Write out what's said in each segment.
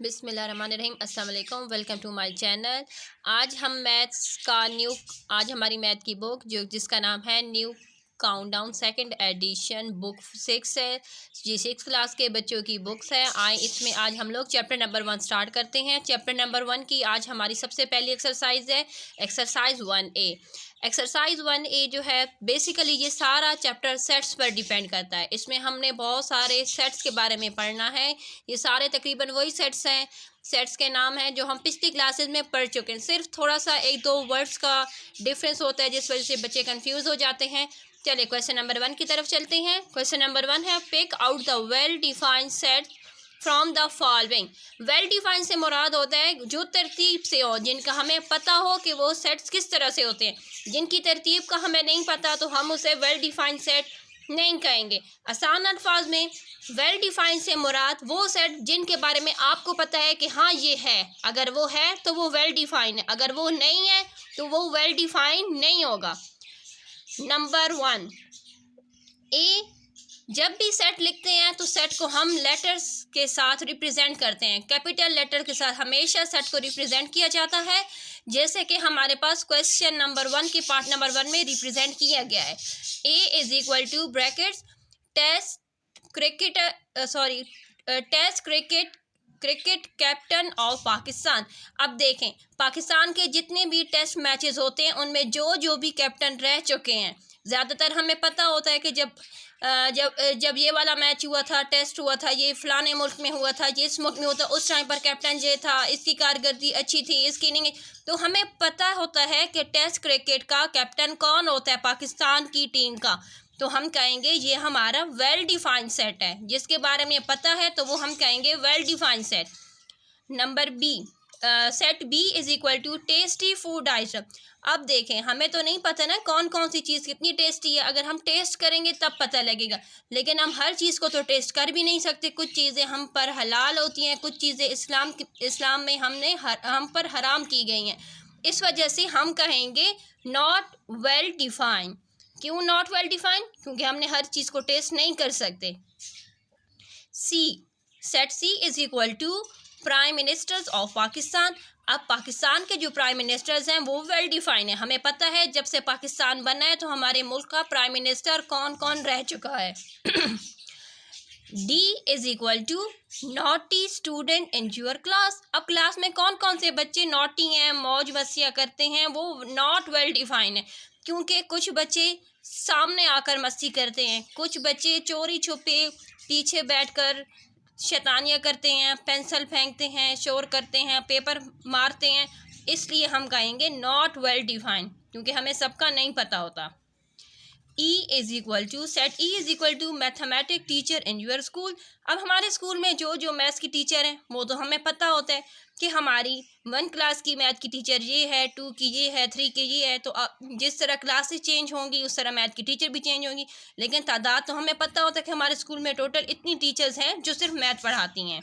बिस्मिल्लाहिर्रहमानिर्रहीम। अस्सलाम वालेकुम। Welcome to my channel. आज हमारी मैथ की बुक जिसका नाम है new countdown second edition book 6 है। जी 6 क्लास के बच्चों की बुक्स है। इसमें आज हम लोग चैप्टर नंबर 1 स्टार्ट करते हैं। चैप्टर नंबर 1 की आज हमारी सबसे पहली एक्सरसाइज है एक्सरसाइज 1A। एक्सरसाइज 1A जो है बेसिकली ये सारा चैप्टर सेट्स पर डिपेंड करता है। इसमें हमने बहुत सारे सेट्स के बारे में पढ़ना है। ये सारे तकरीबन वही सेट्स हैं, सेट्स के नाम हैं जो हम पिछली क्लासेस में पढ़ चुके हैं। सिर्फ थोड़ा सा एक दो वर्ड्स का डिफरेंस होता है जिस वजह से बच्चे कंफ्यूज हो जाते हैं। चलिए क्वेश्चन नंबर 1 की तरफ चलते हैं। क्वेश्चन नंबर 1 है pick out the well defined set from the following. Well defined से मुराद होता है जो तरतीब से हो, जिनका हमें पता हो कि वो सेट्स किस तरह से होते हैं। जिनकी तरतीब का हमें नहीं पता तो हम उसे वेल डिफाइंड सेट नहीं कहेंगे। आसान अल्फाज में वेल डिफाइंड से मुराद वो सेट जिनके बारे में आपको पता है कि हाँ ये है। अगर वो है तो वो वेल डिफाइंड है, अगर वो नहीं है तो वो वेल डिफाइंड नहीं होगा। नंबर 1 ए, जब भी सेट लिखते हैं तो सेट को हम लेटर्स के साथ रिप्रेजेंट करते हैं। कैपिटल लेटर के साथ हमेशा सेट को रिप्रेजेंट किया जाता है, जैसे कि हमारे पास क्वेश्चन नंबर 1 के पार्ट नंबर 1 में रिप्रेजेंट किया गया है। A is equal to brackets test cricket captain of Pakistan. अब देखें, पाकिस्तान के जितने भी टेस्ट मैचेस होते हैं उनमें जो जो भी कैप्टन रह चुके हैं, ज़्यादातर हमें पता होता है कि जब ये वाला मैच हुआ था, टेस्ट हुआ था, ये फ़लाने मुल्क में हुआ था, ये इस मुल्क में होता, उस टाइम पर कैप्टन ये था, इसकी कारकर्दगी अच्छी थी, इसकी इनिंग। तो हमें पता होता है कि टेस्ट क्रिकेट का कैप्टन कौन होता है पाकिस्तान की टीम का। तो हम कहेंगे ये हमारा वेल डिफाइंड सेट है। जिसके बारे में पता है तो वो हम कहेंगे well defined set. Number B, set B is equal to tasty food item. अब देखें, हमें तो नहीं पता ना कौन कौन सी चीज़ कितनी टेस्टी है। अगर हम टेस्ट करेंगे तब पता लगेगा, लेकिन हम हर चीज़ को तो टेस्ट कर भी नहीं सकते। कुछ चीज़ें हम पर हलाल होती हैं, कुछ चीज़ें इस्लाम में हम पर हराम की गई हैं। इस वजह से हम कहेंगे नॉट वेल डिफाइंड। क्यों नॉट वेल डिफाइंड? क्योंकि हमने हर चीज़ को टेस्ट नहीं कर सकते। C, set C is equal to prime ministers of Pakistan. अब पाकिस्तान के जो प्राइम मिनिस्टर्स हैं वो वेल डिफाइन है। हमें पता है जब से पाकिस्तान बना है तो हमारे मुल्क का प्राइम मिनिस्टर कौन कौन रह चुका है। D is equal to naughty student in your class. अब क्लास में कौन कौन से बच्चे नॉटी हैं, मौज मस्तियाँ करते हैं, वो नॉट वेल डिफाइन है। क्योंकि कुछ बच्चे सामने आकर मस्ती करते हैं, कुछ बच्चे चोरी छुपे पीछे बैठकर शैतानियाँ करते हैं, पेंसिल फेंकते हैं, शोर करते हैं, पेपर मारते हैं। इसलिए हम कहेंगे नॉट वेल डिफाइंड, क्योंकि हमें सबका नहीं पता होता। E is equal to, set E is equal to mathematic teacher in your school. अब हमारे स्कूल में जो जो मैथ्स की टीचर हैं वो तो हमें पता होता है कि हमारी 1 क्लास की मैथ की टीचर ये है, 2 की ये है, 3 की ये है। तो जिस तरह क्लासेस चेंज होंगी उस तरह मैथ की टीचर भी चेंज होंगी, लेकिन तादाद तो हमें पता होता है कि हमारे स्कूल में टोटल इतनी टीचर्स हैं जो सिर्फ मैथ पढ़ाती हैं।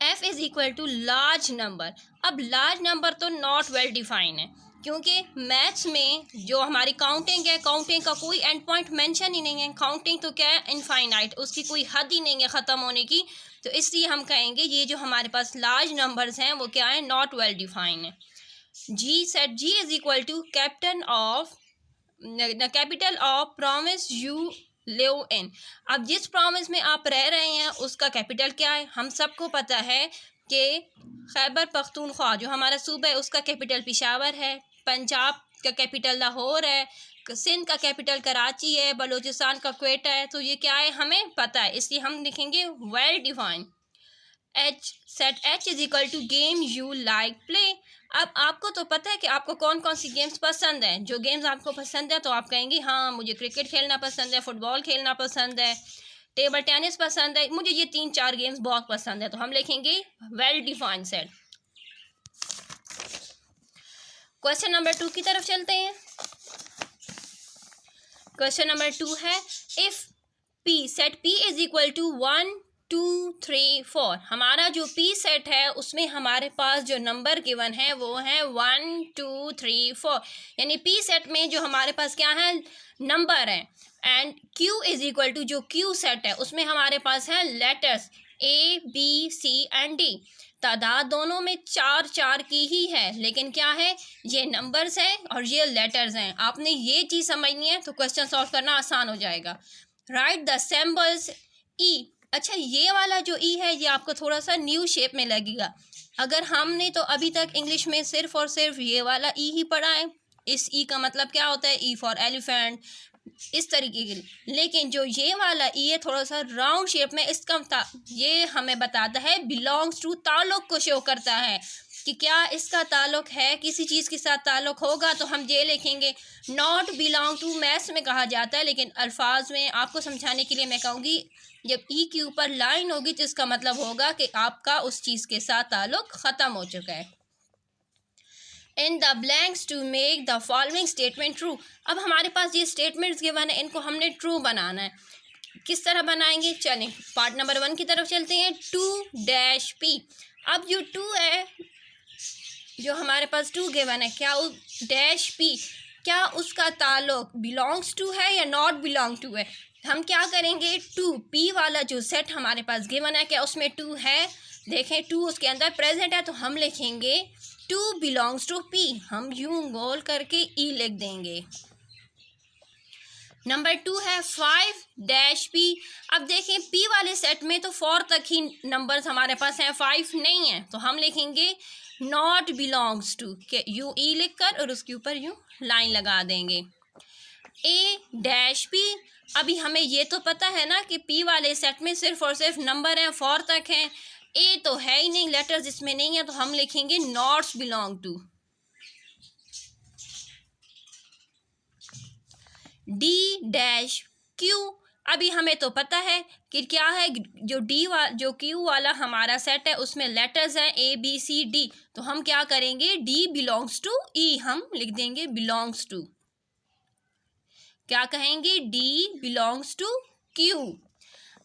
F is equal to large number. अब लार्ज नंबर तो नॉट वेल डिफाइन है, क्योंकि मैथ्स में जो हमारी काउंटिंग है, काउंटिंग का कोई एंड पॉइंट मेंशन ही नहीं है। काउंटिंग तो क्या है, इनफाइनाइट, उसकी कोई हद ही नहीं है ख़त्म होने की। तो इसलिए हम कहेंगे ये जो हमारे पास लार्ज नंबर्स हैं वो क्या है, नॉट वेल डिफाइन है। G, set G is equal to capital of promise you live in. अब जिस प्रॉमिस में आप रह रहे हैं उसका कैपिटल क्या है? हम सबको पता है कि खैबर पख्तूनख्वा जो हमारा सूबा है उसका कैपिटल पेशावर है, पंजाब का कैपिटल लाहौर है, सिंध का कैपिटल कराची है, बलूचिस्तान का क्वेटा है। तो ये क्या है, हमें पता है, इसलिए हम लिखेंगे well defined. H, set H is equal to game you like play. अब आपको तो पता है कि आपको कौन कौन सी गेम्स पसंद है। जो गेम्स आपको पसंद है तो आप कहेंगे हाँ मुझे क्रिकेट खेलना पसंद है, फुटबॉल खेलना पसंद है, टेबल टेनिस पसंद है, मुझे ये 3-4 गेम्स बहुत पसंद है। तो हम लिखेंगे well defined set. Question number 2 की तरफ चलते हैं। क्वेश्चन नंबर 2 है if P, set P is equal to 1 2 3 4। हमारा जो पी सेट है उसमें हमारे पास जो नंबर गिवन है वो है 1 2 3 4। यानी पी सेट में जो हमारे पास क्या है, नंबर है। And Q is equal to, जो क्यू सेट है उसमें हमारे पास है लेटर्स। ABCD तादाद दोनों में 4 4 की ही है, लेकिन क्या है, ये नंबर्स हैं और ये लेटर्स हैं। आपने ये चीज़ समझनी है तो क्वेश्चन सॉल्व करना आसान हो जाएगा। राइट द सिंबल्स ई। अच्छा, ये वाला जो ई है ये आपको थोड़ा सा न्यू शेप में लगेगा। अगर हमने तो अभी तक इंग्लिश में सिर्फ और सिर्फ ये वाला ई ही पढ़ा है। इस ई का मतलब क्या होता है, ई फॉर एलिफेंट, इस तरीके के। लेकिन जो ये वाला ई है थोड़ा सा राउंड शेप में, इसका ये हमें बताता है बिलोंग्स टू, ताल्लुक को शो करता है कि क्या इसका ताल्लुक है, किसी चीज़ के साथ ताल्लुक होगा तो हम ये लिखेंगे। नॉट बिलोंग टू मैथ्स में कहा जाता है, लेकिन अल्फाज में आपको समझाने के लिए मैं कहूँगी जब ई के ऊपर लाइन होगी तो इसका मतलब होगा कि आपका उस चीज़ के साथ ताल्लुक ख़त्म हो चुका है। In the blanks to make the following statement true. अब हमारे पास ये स्टेटमेंट्स गिवन है, इनको हमने ट्रू बनाना है। किस तरह बनाएंगे, चलें पार्ट नंबर 1 की तरफ चलते हैं। 2-P। अब जो 2 है, जो हमारे पास 2 गिवन है, क्या उस -P क्या उसका ताल्लुक बिलोंग्स टू है या नॉट बिलोंग टू है। हम क्या करेंगे, 2P वाला जो सेट हमारे पास गिवन है क्या उसमें 2 है। देखें 2 उसके अंदर प्रेजेंट है तो हम लिखेंगे 2 बिलोंग्स टू P। हम यूं गोल करके E लिख देंगे। नंबर 2 है 5-P। अब देखें P वाले सेट में तो 4 तक ही नंबर्स हमारे पास हैं, 5 नहीं है, तो हम लिखेंगे नॉट बिलोंग्स टू के यू ई लिख कर और उसके ऊपर यूं लाइन लगा देंगे। A-P। अभी हमें ये तो पता है ना कि P वाले सेट में सिर्फ और सिर्फ नंबर हैं, 4 तक हैं। A तो है ही नहीं, लेटर्स इसमें नहीं है, तो हम लिखेंगे नॉट्स बिलोंग टू। D-Q। अभी हमें तो पता है कि क्या है, जो Q वाला हमारा सेट है उसमें लेटर्स हैं ABCD, तो हम क्या करेंगे, D बिलोंग्स टू E हम लिख देंगे बिलोंग्स टू। क्या कहेंगे, D बिलोंग्स टू Q।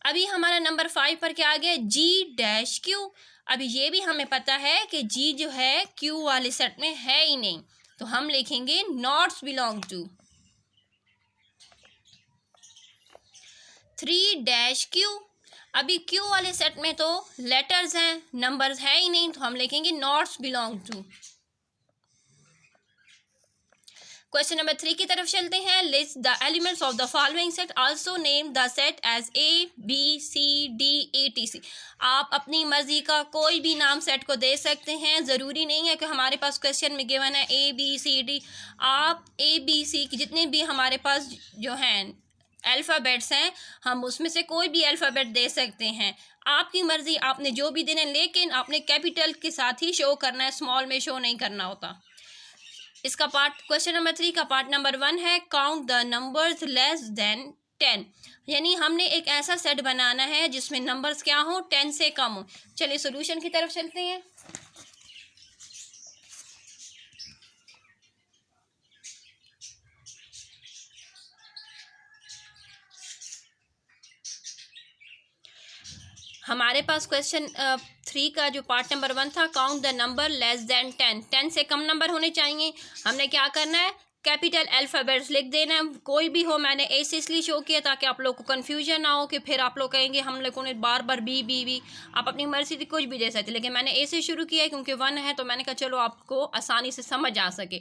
अभी हमारा नंबर 5 पर क्या आ गया, G-Q। अभी ये भी हमें पता है कि G जो है Q वाले सेट में है ही नहीं, तो हम लिखेंगे नॉट्स बिलोंग टू। 3-Q। अभी Q वाले सेट में तो लेटर्स हैं, नंबर्स है ही नहीं, तो हम लिखेंगे nots belong to. Question number 3 की तरफ चलते हैं। List the elements of the following set, also name the set as ABCD ETC। आप अपनी मर्जी का कोई भी नाम सेट को दे सकते हैं, ज़रूरी नहीं है कि हमारे पास क्वेश्चन में गिवन है ABCD। आप ABC की जितने भी हमारे पास जो हैं अल्फ़ाबेट्स हैं, हम उसमें से कोई भी अल्फ़ाबेट दे सकते हैं, आपकी मर्ज़ी, आपने जो भी देना है, लेकिन आपने कैपिटल के साथ ही शो करना है, स्मॉल में शो नहीं करना होता। इसका पार्ट क्वेश्चन नंबर 3 का पार्ट नंबर 1 है count the numbers less than 10। यानी हमने एक ऐसा सेट बनाना है जिसमें नंबर्स क्या हो, 10 से कम हो। चलिए सॉल्यूशन की तरफ चलते हैं। हमारे पास क्वेश्चन 3 का जो पार्ट नंबर 1 था, count the number less than 10, 10 से कम नंबर होने चाहिए। हमने क्या करना है, कैपिटल अल्फ़ाबेट्स लिख देना है, कोई भी हो। मैंने ए से इसलिए शो किया ताकि आप लोग को कन्फ्यूजन ना हो कि फिर आप लोग कहेंगे हम लोगों ने बार बार बी। आप अपनी मर्जी से कुछ भी दे सकते, लेकिन मैंने ए से शुरू किया क्योंकि 1 है, तो मैंने कहा चलो आपको आसानी से समझ आ सके।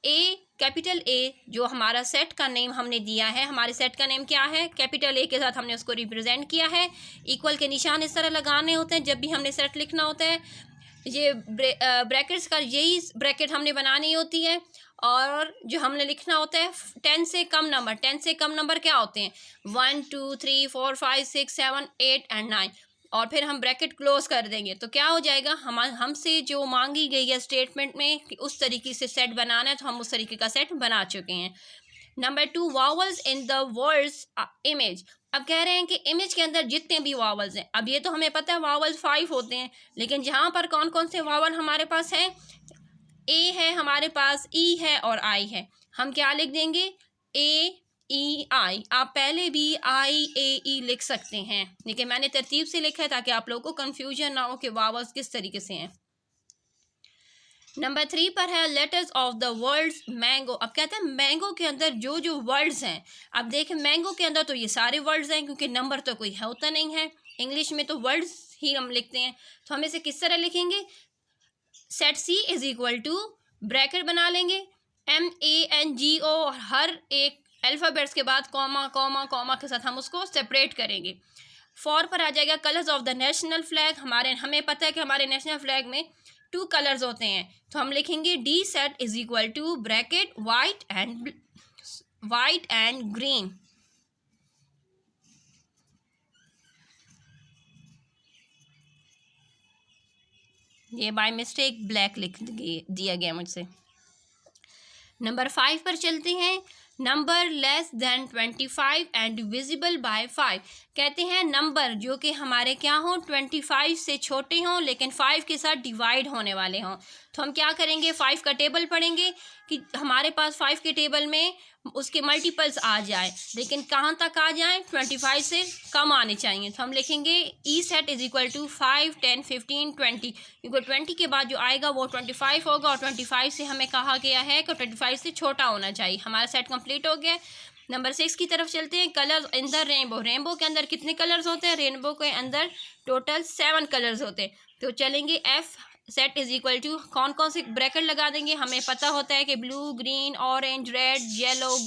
ए, कैपिटल ए जो हमारा सेट का नेम हमने दिया है, हमारे सेट का नेम क्या है, कैपिटल ए के साथ हमने उसको रिप्रेजेंट किया है। इक्वल के निशान इस तरह लगाने होते हैं जब भी हमने सेट लिखना होता है। ये ब्रैकेट्स का यही ब्रैकेट हमने बनानी होती है, और जो हमने लिखना होता है 10 से कम नंबर। 10 से कम नंबर क्या होते हैं, 1 2 3 4 5 6 7 8 एंड 9, और फिर हम ब्रैकेट क्लोज कर देंगे। तो क्या हो जाएगा, हमसे जो मांगी गई है स्टेटमेंट में कि उस तरीके से सेट बनाना है, तो हम उस तरीके का सेट बना चुके हैं। Number 2, vowels in the words image. अब कह रहे हैं कि इमेज के अंदर जितने भी वावल्स हैं, अब ये तो हमें पता है वावल्स 5 होते हैं, लेकिन जहाँ पर कौन कौन से वावल हमारे पास हैं, ए है हमारे पास, ई है और आई है। हम क्या लिख देंगे, AEI। आप पहले भी IAE लिख सकते हैं, लेकिन मैंने तरतीब से लिखा है ताकि आप लोगों को कन्फ्यूजन ना हो कि वावल्स किस तरीके से हैं। नंबर 3 पर है letters of the words mango. अब कहते हैं मैंगो के अंदर जो जो वर्ड्स हैं, अब देखें मैंगो के अंदर तो ये सारे वर्ड्स हैं क्योंकि नंबर तो कोई होता नहीं है। इंग्लिश में तो वर्ड्स ही हम लिखते हैं। तो हम इसे किस तरह लिखेंगे, set C is equal to bracket बना लेंगे MANGO और हर एक अल्फ़ाबेट्स के बाद कॉमा कॉमा कॉमा के साथ हम उसको सेपरेट करेंगे। फॉर पर आ जाएगा colours of the national flag. हमें पता है कि हमारे नेशनल फ्लैग में 2 कलर्स होते हैं, तो हम लिखेंगे D set is equal to bracket white and green. ये बाय मिस्टेक ब्लैक लिख दिया गया मुझसे। नंबर 5 पर चलते हैं। Number less than 25 and divisible by 5। कहते हैं नंबर जो कि हमारे क्या हों, 25 से छोटे हों लेकिन 5 के साथ डिवाइड होने वाले हों। तो हम क्या करेंगे, 5 का टेबल पढ़ेंगे कि हमारे पास 5 के टेबल में उसके मल्टीपल्स आ जाए, लेकिन कहाँ तक आ जाए, 25 से कम आने चाहिए। तो हम लिखेंगे ई सेट इज इक्वल टू 5, 10, 15, 20, क्योंकि 20 के बाद जो आएगा वो 25 होगा और 25 से हमें कहा गया है कि 25 से छोटा होना चाहिए। हमारा सेट कंप्लीट हो गया। नंबर 6 की तरफ चलते हैं। Colours in the rainbow. Rainbow के अंदर कितने कलर्स होते हैं, रेनबो के अंदर टोटल 7 कलर्स होते हैं। तो चलेंगे F set is equal to कौन कौन से ब्रैकेट लगा देंगे, हमें पता होता है कि blue, green, orange, red, yellow,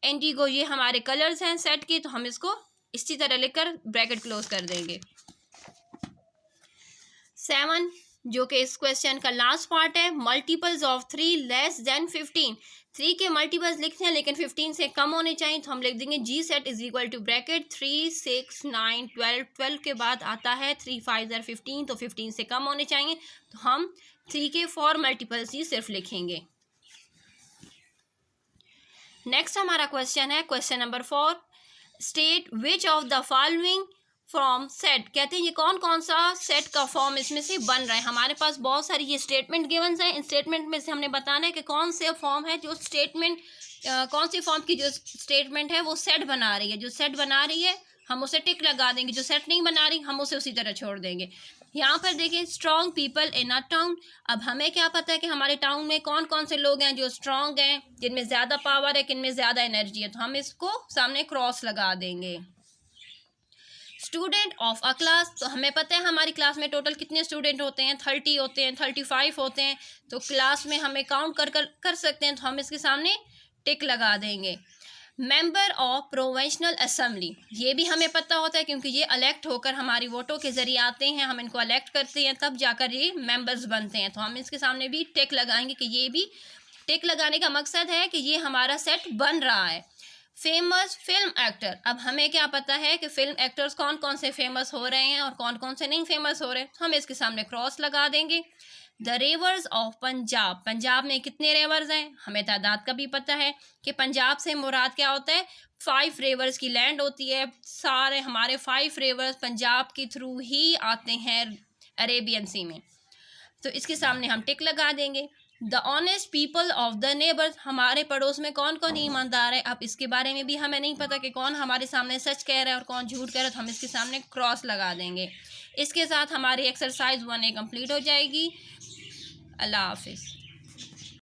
Indigo, ये हमारे कलर्स हैं सेट के। तो हम इसको इसी तरह लिखकर ब्रैकेट क्लोज कर देंगे। 7 जो कि इस क्वेश्चन का लास्ट पार्ट है, मल्टीपल्स ऑफ 3 लेस देन 15। 3 के मल्टीपल्स लिखते हैं लेकिन 15 से कम होने चाहिए। तो हम लिख देंगे G set is equal to bracket 3, 6, 9, 12। 12 के बाद आता है 3, 5 are 15, तो 15 से कम होने चाहिए। तो हम 3 के 4 मल्टीपल्स ही सिर्फ लिखेंगे। नेक्स्ट हमारा क्वेश्चन है question number 4। State which of the following from set. कहते हैं ये कौन कौन सा सेट का फॉर्म इसमें से बन रहा है। हमारे पास बहुत सारी ये स्टेटमेंट गिवन्स हैं। इन स्टेटमेंट में से हमने बताना है कि कौन से फॉर्म है जो स्टेटमेंट कौन सी फॉर्म की जो स्टेटमेंट है वो सेट बना रही है। जो सेट बना रही है हम उसे टिक लगा देंगे, जो सेट नहीं बना रही हम उसे उसी तरह छोड़ देंगे। यहाँ पर देखें strong people in a town. अब हमें क्या पता है कि हमारे टाउन में कौन कौन से लोग हैं जो स्ट्रॉन्ग हैं, जिनमें ज़्यादा पावर है, किनमें ज़्यादा एनर्जी है। तो हम इसको सामने क्रॉस लगा देंगे। Student of a class. तो हमें पता है हमारी क्लास में टोटल कितने स्टूडेंट होते हैं, 30 होते हैं, 35 होते हैं। तो क्लास में हमें काउंट कर सकते हैं। तो हम इसके सामने टिक लगा देंगे। मेंबर ऑफ प्रोविंशियल असेंबली, ये भी हमें पता होता है क्योंकि ये इलेक्ट होकर हमारी वोटों के ज़रिए आते हैं। हम इनको इलेक्ट करते हैं तब जाकर ये मेंबर्स बनते हैं। तो हम इसके सामने भी टिक लगाएंगे कि ये भी टिक लगाने का मकसद है कि ये हमारा सेट बन रहा है। Famous film actor. अब हमें क्या पता है कि फिल्म एक्टर्स कौन कौन से फेमस हो रहे हैं और कौन कौन से नहीं फेमस हो रहे हैं। हम इसके सामने क्रॉस लगा देंगे। The reverse of Punjab. Punjab में कितने रिवर्स हैं, हमें तादाद का भी पता है कि पंजाब से मुराद क्या होता है, 5 रिवर्स की लैंड होती है। सारे हमारे 5 रिवर्स पंजाब के थ्रू ही आते हैं अरेबियन सी में। तो इसके सामने हम टिक लगा देंगे। The honest people of the neighbours. हमारे पड़ोस में कौन कौन ईमानदार है। अब इसके बारे में भी हमें नहीं पता कि कौन हमारे सामने सच कह रहा है और कौन झूठ कह रहा है। तो हम इसके सामने क्रॉस लगा देंगे। इसके साथ हमारी एक्सरसाइज 1A कंप्लीट हो जाएगी। अल्लाह हाफिज़।